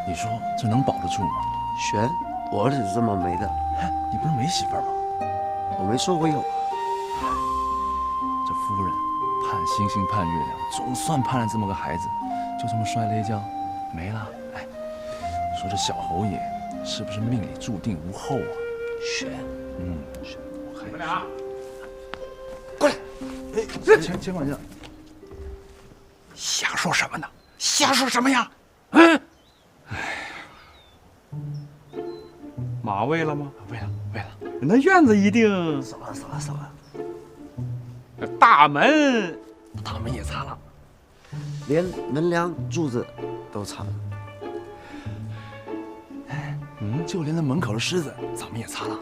你说这能保得住吗？玄，我儿子这么没的，你不是没媳妇儿吗？我没说过有。这夫人盼星星盼月亮，总算盼了这么个孩子，就这么摔了一跤，没了。哎，你说这小侯爷是不是命里注定无后啊？玄，你们俩过来。钱管家，瞎说什么呢？瞎说什么呀？马喂了吗？喂了。那院子一定少了。大门也擦了，连门梁柱子都擦了。就连那门口的狮子，咱们也擦了。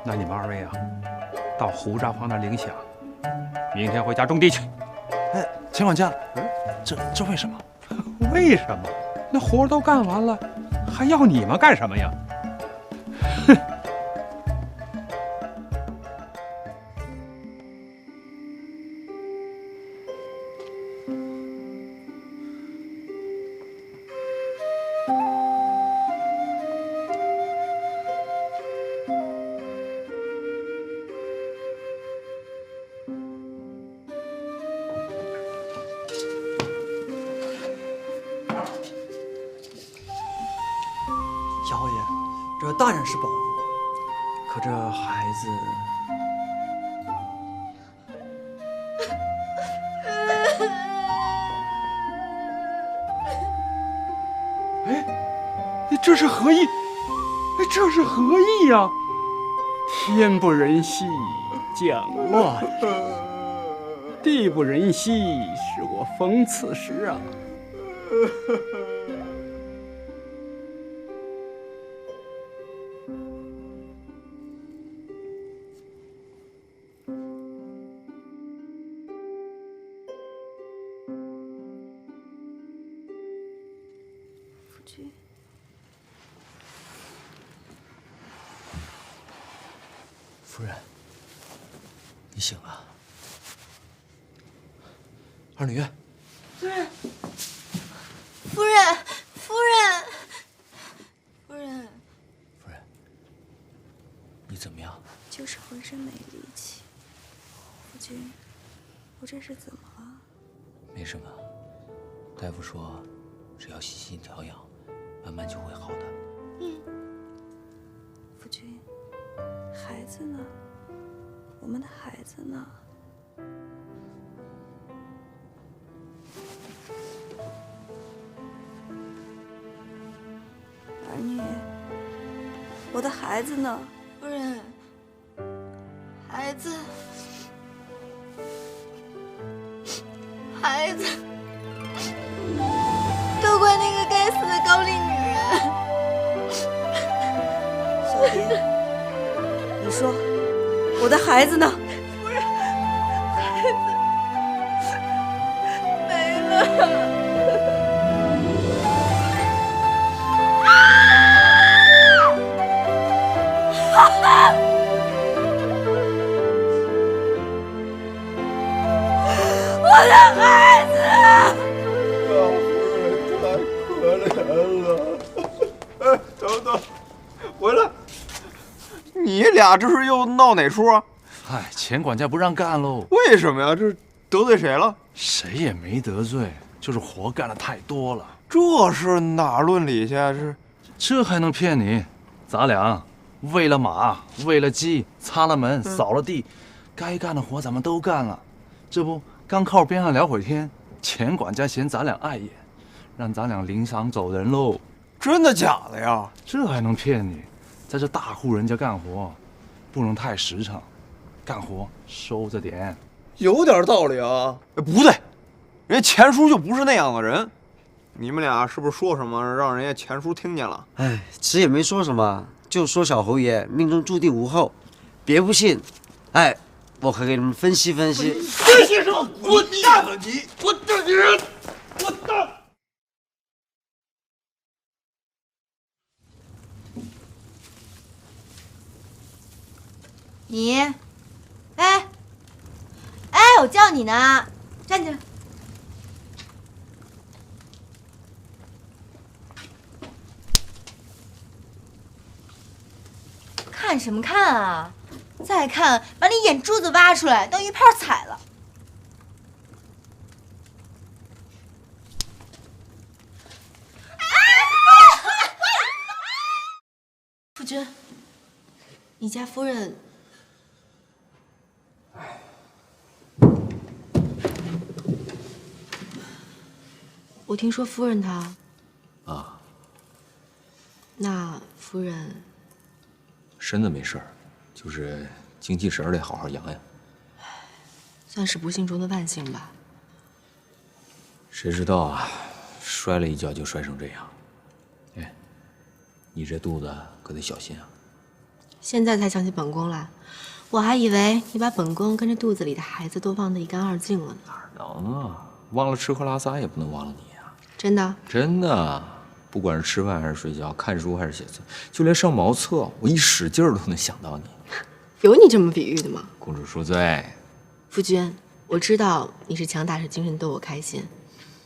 那你们二位啊，到胡家房那儿领饷，明天回家种地去。哎，钱管家，这为什么？为什么？那活都干完了，还要你们干什么呀？小侯爷，这大人是保住了，可这孩子……这是何意？这是何意呀？天不仁兮，降乱；地不仁兮，是我逢此时啊！夫君，夫人，你醒了。二女，夫人，夫人，夫人，夫人，夫人，你怎么样？就是浑身没力气。夫君，我这是怎么了？没什么，大夫说，只要细心调养，慢慢就会好的。夫君，孩子呢？我们的孩子呢？儿女，我的孩子呢？夫人，孩子，孩子，都怪那个该死的高丽女人。小蝶，你说，我的孩子呢？夫人，孩子没了。我的孩子！大夫人太可怜了。哎，等，回来！你俩这是又闹哪出啊？哎，钱管家不让干喽。为什么呀？这得罪谁了？谁也没得罪，就是活干的太多了。这是哪论理去啊？这还能骗你？咱俩喂了马，喂了鸡，擦了门，扫了地，该干的活咱们都干了。这不，刚靠边上聊会儿天，钱管家嫌咱俩碍眼，让咱俩领赏走人喽。真的假的呀？这还能骗你？在这大户人家干活，不能太实诚，干活收着点。有点道理啊。不对，人家钱叔就不是那样的人。你们俩是不是说什么让人家钱叔听见了？哎，只也没说什么，就说小侯爷命中注定无后。别不信，哎，我可给你们分析分析。分析什么？滚蛋吧你！滚蛋你！滚蛋！你，哎，我叫你呢，站着。看什么看啊？再看，把你眼珠子挖出来，当鱼泡踩了。夫君，你家夫人。我听说夫人她。啊。那夫人。身子没事儿，就是精气神儿得好好养养。算是不幸中的万幸吧。谁知道啊，摔了一跤就摔成这样。哎，你这肚子可得小心啊。现在才想起本宫来，我还以为你把本宫跟这肚子里的孩子都忘得一干二净了呢。哪能啊？忘了吃喝拉撒也不能忘了你啊！真的？真的，不管是吃饭还是睡觉，看书还是写字，就连上茅厕，我一使劲儿都能想到你。有你这么比喻的吗？公主恕罪。夫君，我知道你是强打着精神逗我开心，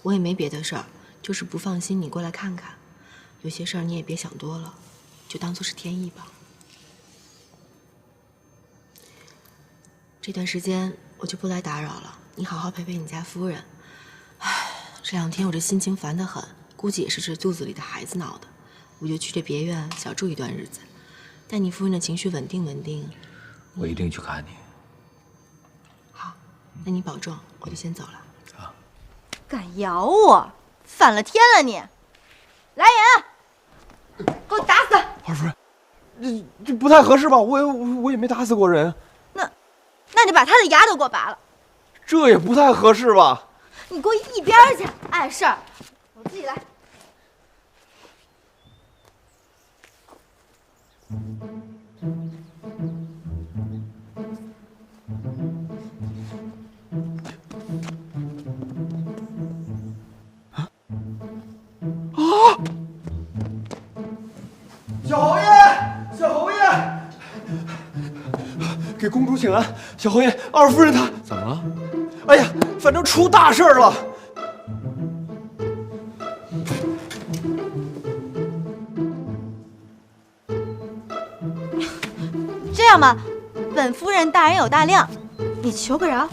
我也没别的事儿，就是不放心你过来看看。有些事儿你也别想多了，就当做是天意吧。这段时间我就不来打扰了，你好好陪陪你家夫人。唉，这2天我这心情烦得很，估计也是这肚子里的孩子闹的。我就去这别院小住一段日子，待你夫人的情绪稳定稳定。我一定去看你。好，那你保重，我就先走了。啊！敢咬我，反了天了你！来人，给我打死！二夫人，这不太合适吧？我也没打死过人。那你把他的牙都给我拔了。这也不太合适吧？你给我一边去！碍事儿，我自己来。小侯爷，小侯爷，给公主请安。小侯爷，二夫人她怎么了？哎呀，反正出大事儿了。这样吧，本夫人大人有大量，你求个饶，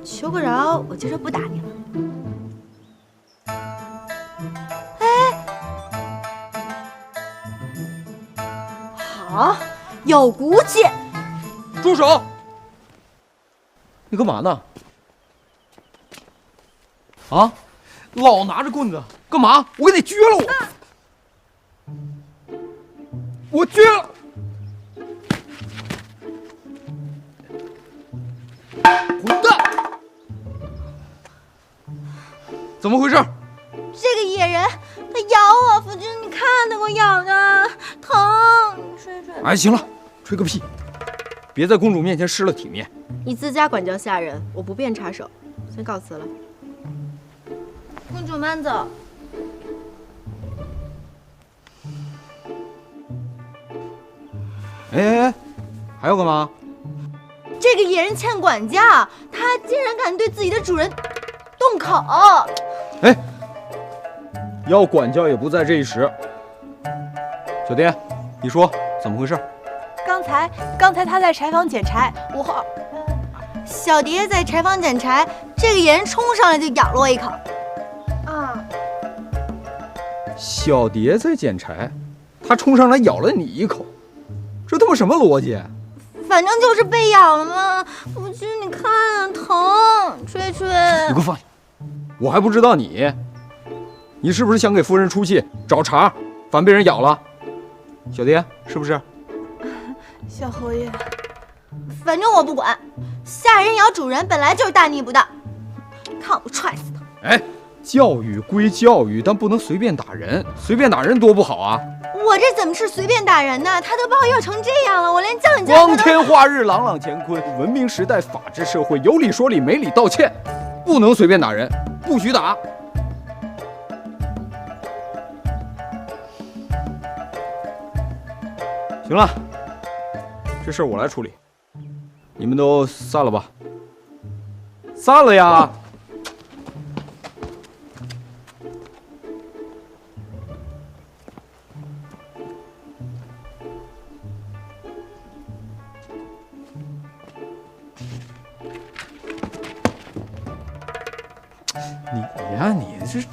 求个饶，我接着不打你了。好，有骨气。住手！你干嘛呢？啊，老拿着棍子干嘛？我给你撅了我撅了。滚蛋！怎么回事？这个野人他咬我，夫君，你看他给我咬的，疼！你吹吹。哎，行了，吹个屁！别在公主面前失了体面。你自家管教下人，我不便插手，先告辞了。公主慢走。哎，还要干嘛？这个野人欠管教，他竟然敢对自己的主人动口！哎，要管教也不在这一时。小蝶，你说怎么回事？刚才他在柴房捡柴，我和小蝶在柴房捡柴，这个野人冲上来就咬了我一口。啊，小蝶在捡柴，他冲上来咬了你一口，这他妈什么逻辑？反正就是被咬了嘛。夫君，你看疼，吹吹。你给我放下！我还不知道你是不是想给夫人出气找茬，反被人咬了？小蝶是不是？小侯爷，反正我不管，下人咬主人本来就是大逆不道，看我不踹死他！哎，教育归教育，但不能随便打人，随便打人多不好啊！我这怎么是随便打人呢？他都把我咬成这样了，我连叫你叫光天化日，朗朗乾坤，文明时代，法治社会，有理说理，没理道歉，不能随便打人，不许打。行了，这事儿我来处理，你们都散了吧。散了呀！你呀，你这夫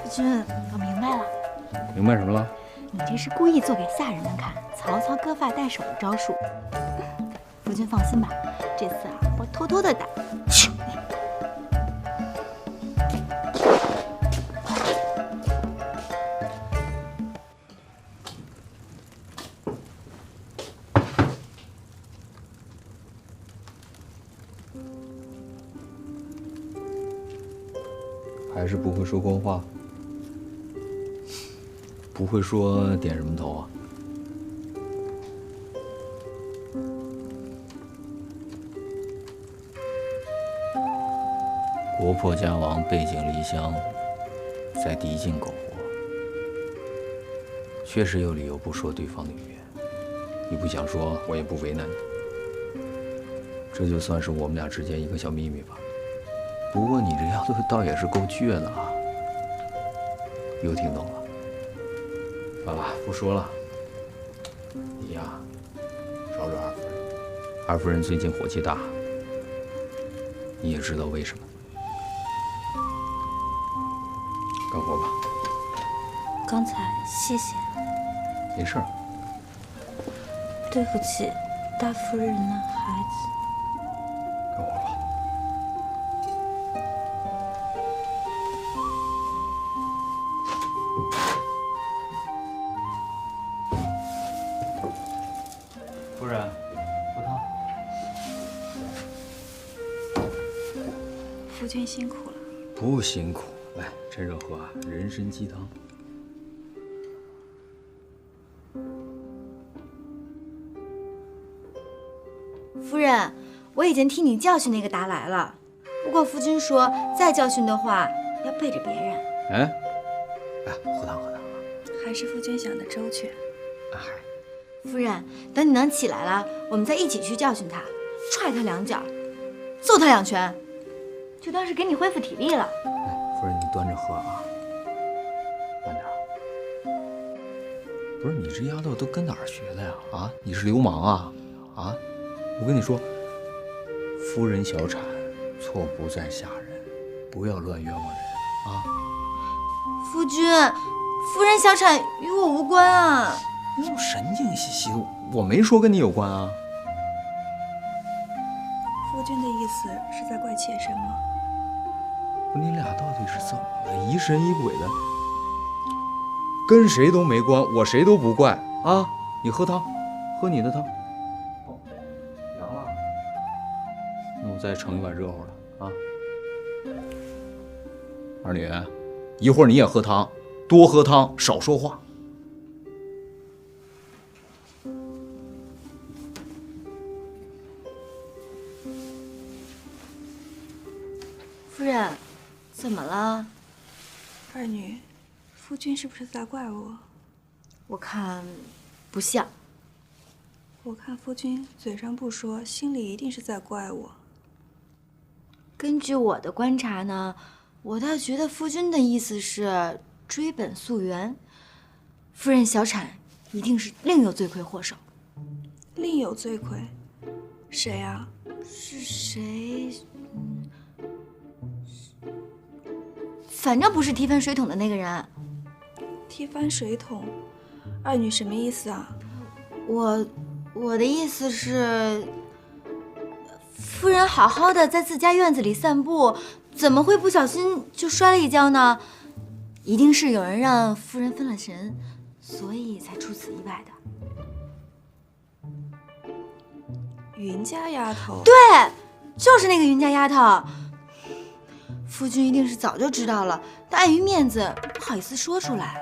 君，我明白了，明白什么了？你这是故意做给下人们看，曹操割发带首的招数。夫君放心吧，这次啊，我偷偷的打。还是不会说官话，不会说点什么头啊？国破家亡，背井离乡，在敌境苟活，确实有理由不说对方的语言。你不想说，我也不为难你。这就算是我们俩之间一个小秘密吧。不过你这丫头倒也是够倔的啊！又听懂了？好了，不说了。你呀，少惹二夫人。二夫人最近火气大，你也知道为什么。干活吧。刚才谢谢，没事儿。对不起，大夫人的孩子。干活吧。夫人，喝汤。夫君辛苦了。不辛苦，来趁热喝啊，人参鸡汤。夫人，我已经替你教训那个达来了。不过夫君说，再教训的话要背着别人。哎，喝汤喝汤。还是夫君想的周全。哎，夫人，等你能起来了，我们再一起去教训他，踹他两脚，揍他两拳，就当是给你恢复体力了。哎，夫人你端着喝啊，慢点。不是你这丫头都跟哪儿学的呀？啊，你是流氓啊？啊，我跟你说，夫人小产，错不在下人，不要乱冤枉人啊！夫君，夫人小产与我无关啊！你怎么神经兮兮的？我没说跟你有关啊！夫君的意思是在怪妾身吗？不，你俩到底是怎么了？疑神疑鬼的，跟谁都没关，我谁都不怪啊！你喝汤，喝你的汤。哦，凉了。那我再盛一碗热乎的啊。二女，一会儿你也喝汤，多喝汤，少说话。夫人，怎么了？二女，夫君是不是在怪我？我看不像。我看夫君嘴上不说，心里一定是在怪我。根据我的观察呢，我倒觉得夫君的意思是追本溯源，夫人小产一定是另有罪魁祸首。另有罪魁？谁啊？是谁？反正不是踢翻水桶的那个人。踢翻水桶？二女什么意思啊？我的意思是，夫人好好的在自家院子里散步，怎么会不小心就摔了一跤呢？一定是有人让夫人分了神，所以才出此意外的。云家丫头？对，就是那个云家丫头。夫君一定是早就知道了，但碍于面子不好意思说出来。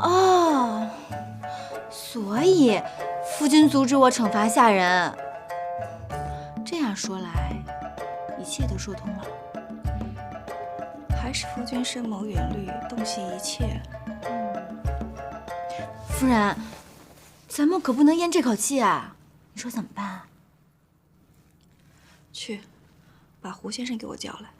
哦，所以夫君阻止我惩罚下人。这样说来，一切都说通了。还是夫君深谋远虑，洞悉一切。夫人，咱们可不能咽这口气啊！你说怎么办啊？去，把胡先生给我叫来。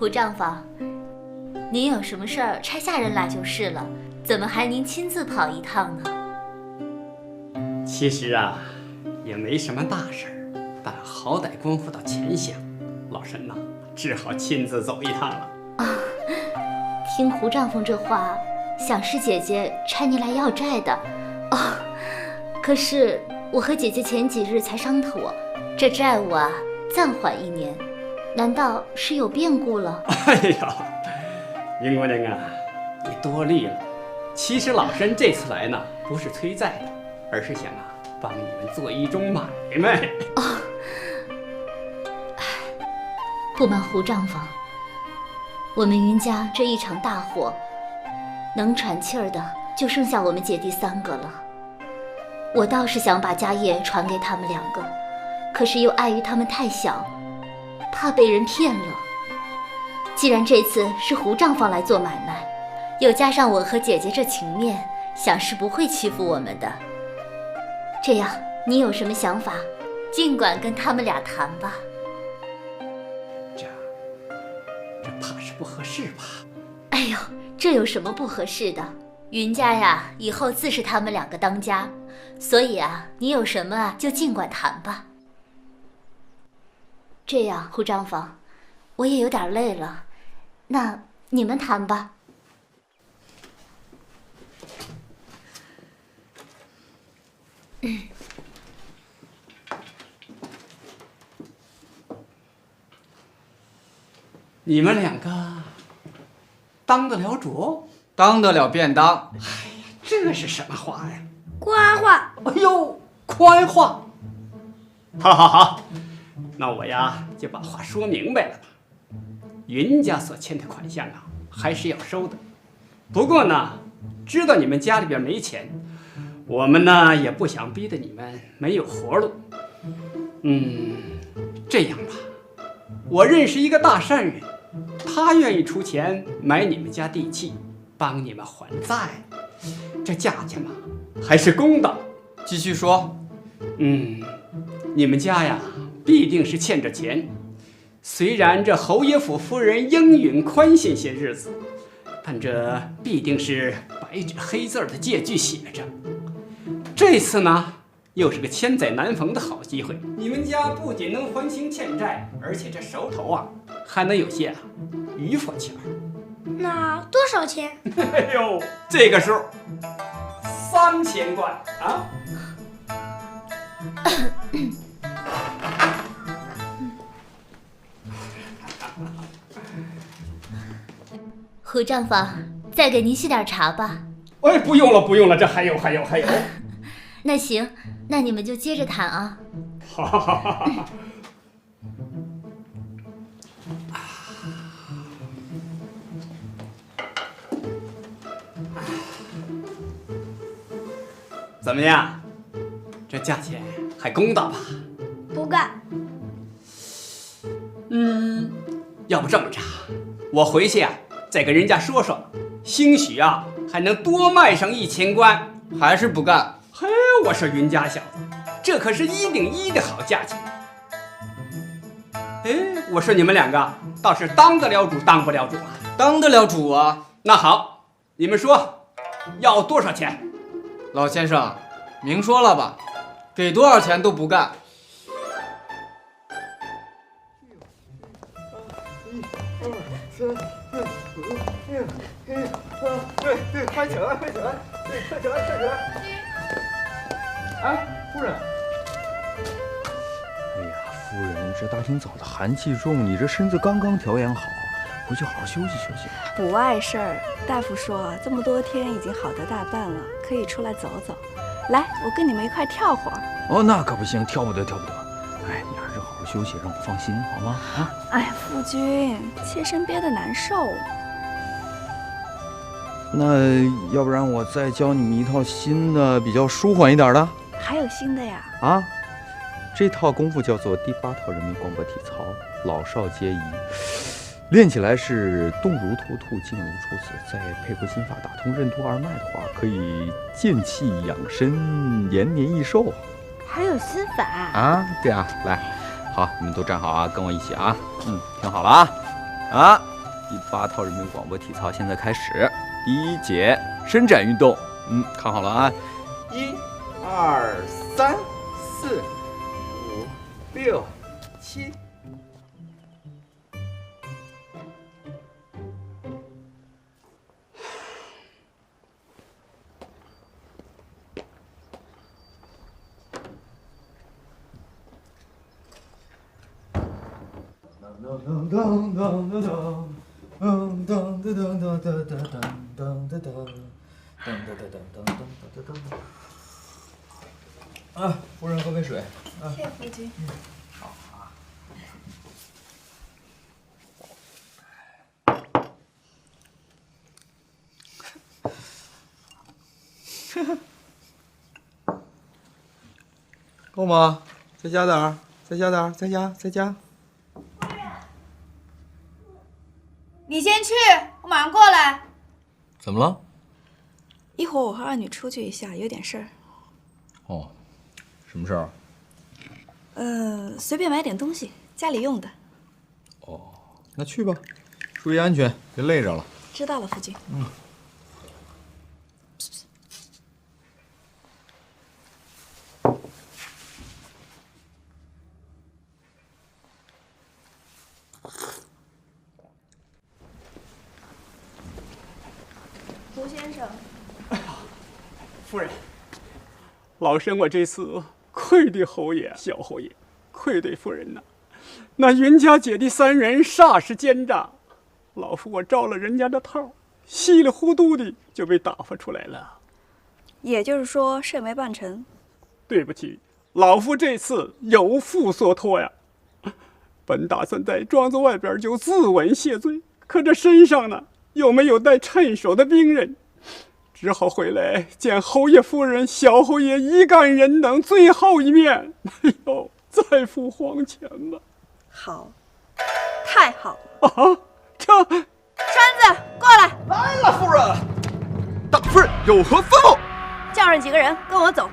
胡丈房，您有什么事儿差下人来就是了，怎么还您亲自跑一趟呢？其实啊，也没什么大事儿，但好歹关乎到钱饷，老身呐，只好亲自走一趟了。听胡丈房这话，想是姐姐差您来要债的。哦，可是我和姐姐前几日才商妥，这债务啊暂缓1年，难道是有变故了？哎呀，云姑娘啊，你多虑了。其实老身这次来呢，不是催债的，而是想帮你们做一种买卖。哦，不瞒胡丈房，我们云家这一场大火，能喘气儿的就剩下我们姐弟3个了。我倒是想把家业传给他们2个，可是又碍于他们太小，怕被人骗了。既然这次是胡丈房来做买卖，又加上我和姐姐这情面，想是不会欺负我们的。这样，你有什么想法，尽管跟他们俩谈吧。这怕是不合适吧？哎呦，这有什么不合适的？云家呀，以后自是他们2个当家，所以啊，你有什么就尽管谈吧。这样，胡丈房，我也有点累了，那你们谈吧。你们2个当得了主？当得了便当。哎呀，这是什么话呀？夸话。哎呦，宽话。好，那我呀就把话说明白了吧。云家所欠的款项啊，还是要收的。不过呢，知道你们家里边没钱，我们呢也不想逼得你们没有活路。这样吧，我认识一个大善人，他愿意出钱买你们家地契，帮你们还债。这价钱嘛，还是公道。继续说。你们家呀，必定是欠着钱。虽然这侯爷府夫人应允宽限些日子，但这必定是白纸黑字的借据写着。这次呢，又是个千载难逢的好机会。你们家不仅能还清欠债，而且这手头啊，还能有些余富钱。那多少钱？哎呦，这个数3000贯啊！胡丈房，再给您沏点茶吧。哎，不用了，这还有。那行，那你们就接着谈啊。好。怎么样？这价钱还公道吧？不干。要不这么着，我回去啊，再跟人家说说，兴许啊还能多卖上1000贯。还是不干？嘿，我说云家小子，这可是1:1的好价钱。哎，我说你们2个倒是当得了主，当不了主啊？当得了主啊！那好，你们说要多少钱？老先生，明说了吧，给多少钱都不干。对，快起来！快起来！哎，夫人。哎呀，夫人，这大清早的寒气重，你这身子刚刚调养好，回去好好休息休息。不碍事儿，大夫说这么多天已经好得大半了，可以出来走走。来，我跟你们一块跳会儿。哦，那可不行，跳不得。哎，你还是好好休息，让我放心，好吗？啊！哎呀，夫君，妾身憋得难受。那要不然我再教你们一套新的，比较舒缓一点的。还有新的呀？啊，这套功夫叫做第8套人民广播体操，老少皆宜。练起来是动如脱兔，静如处子，再配合心法打通任督二脉的话，可以健气养生，延年益寿。还有心法啊？对啊，来，好，你们都站好啊，跟我一起啊，听好了啊，第8套人民广播体操现在开始，第1节伸展运动。看好了啊！1、2、3、4、5、6、7。啊，夫人喝杯水。谢夫君。好啊。够吗？再加点儿，再加点儿，再加，再加。你先去，我马上过来。怎么了？一会儿我和二女出去一下，有点事儿。哦，什么事儿？随便买点东西，家里用的。哦，那去吧，注意安全，别累着了。知道了，夫君。胡先生，夫人，老身我这次愧对侯爷、小侯爷，愧对夫人呐。那云家姐弟3人霎时奸诈，老夫我着了人家的套，稀里糊涂的就被打发出来了。也就是说，事没办成。对不起，老夫这次有负所托呀。本打算在庄子外边就自刎谢罪，可这身上呢又没有带趁手的兵刃，只好回来见侯爷夫人、小侯爷一干人等最后一面。哎呦，再赴黄泉吧。好，太好了啊！这栓子过来。来了，夫人。大夫人有何吩咐？叫上几个人跟我走。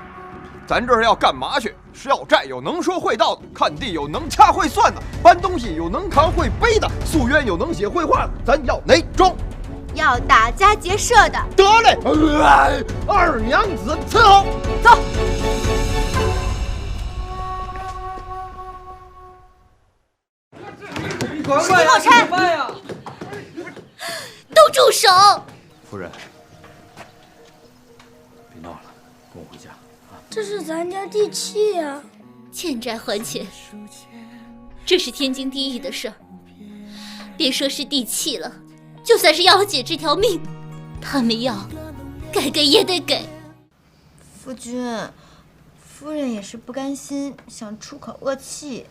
咱这是要干嘛去？是要债有能说会道的，看地有能掐会算的，搬东西有能扛会背的，诉冤有能写会画的。咱要哪种？要打家劫舍的。得嘞，二娘子伺候。走。你给我拆！都住手！夫人，别闹了，跟我回家。这是咱家地契呀，欠债还钱，这是天经地义的事儿。别说是地契了，就算是要我姐这条命，他们要，该给也得给。夫君，夫人也是不甘心，想出口恶气。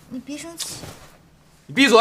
你别生气。你闭嘴！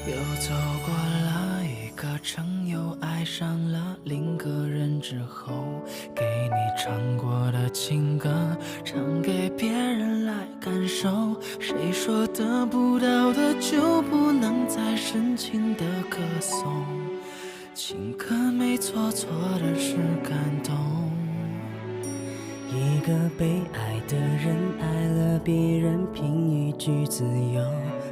又走过了一个城，又爱上了另个人之后，给你唱过的情歌，唱给别人来感受。谁说得不到的就不能再深情的歌颂？情歌没错，错的是感动。一个被爱的人爱了别人，凭一句自由，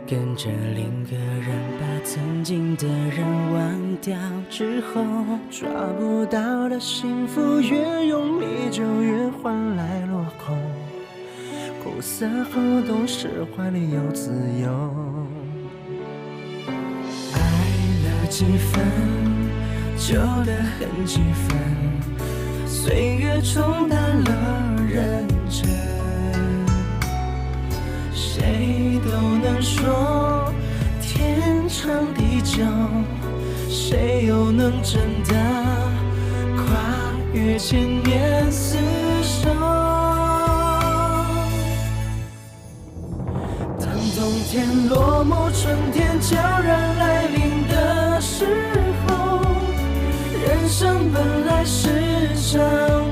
跟着另个人把曾经的人忘掉之后，抓不到的幸福越用力就越换来落空，苦涩后懂事，怀里有自由。爱了几分，旧的很几分，岁月冲淡了认真，谁都能说天长地久，谁又能真的跨越千年厮守？当冬天落幕，春天悄然来临的时候，生本来是场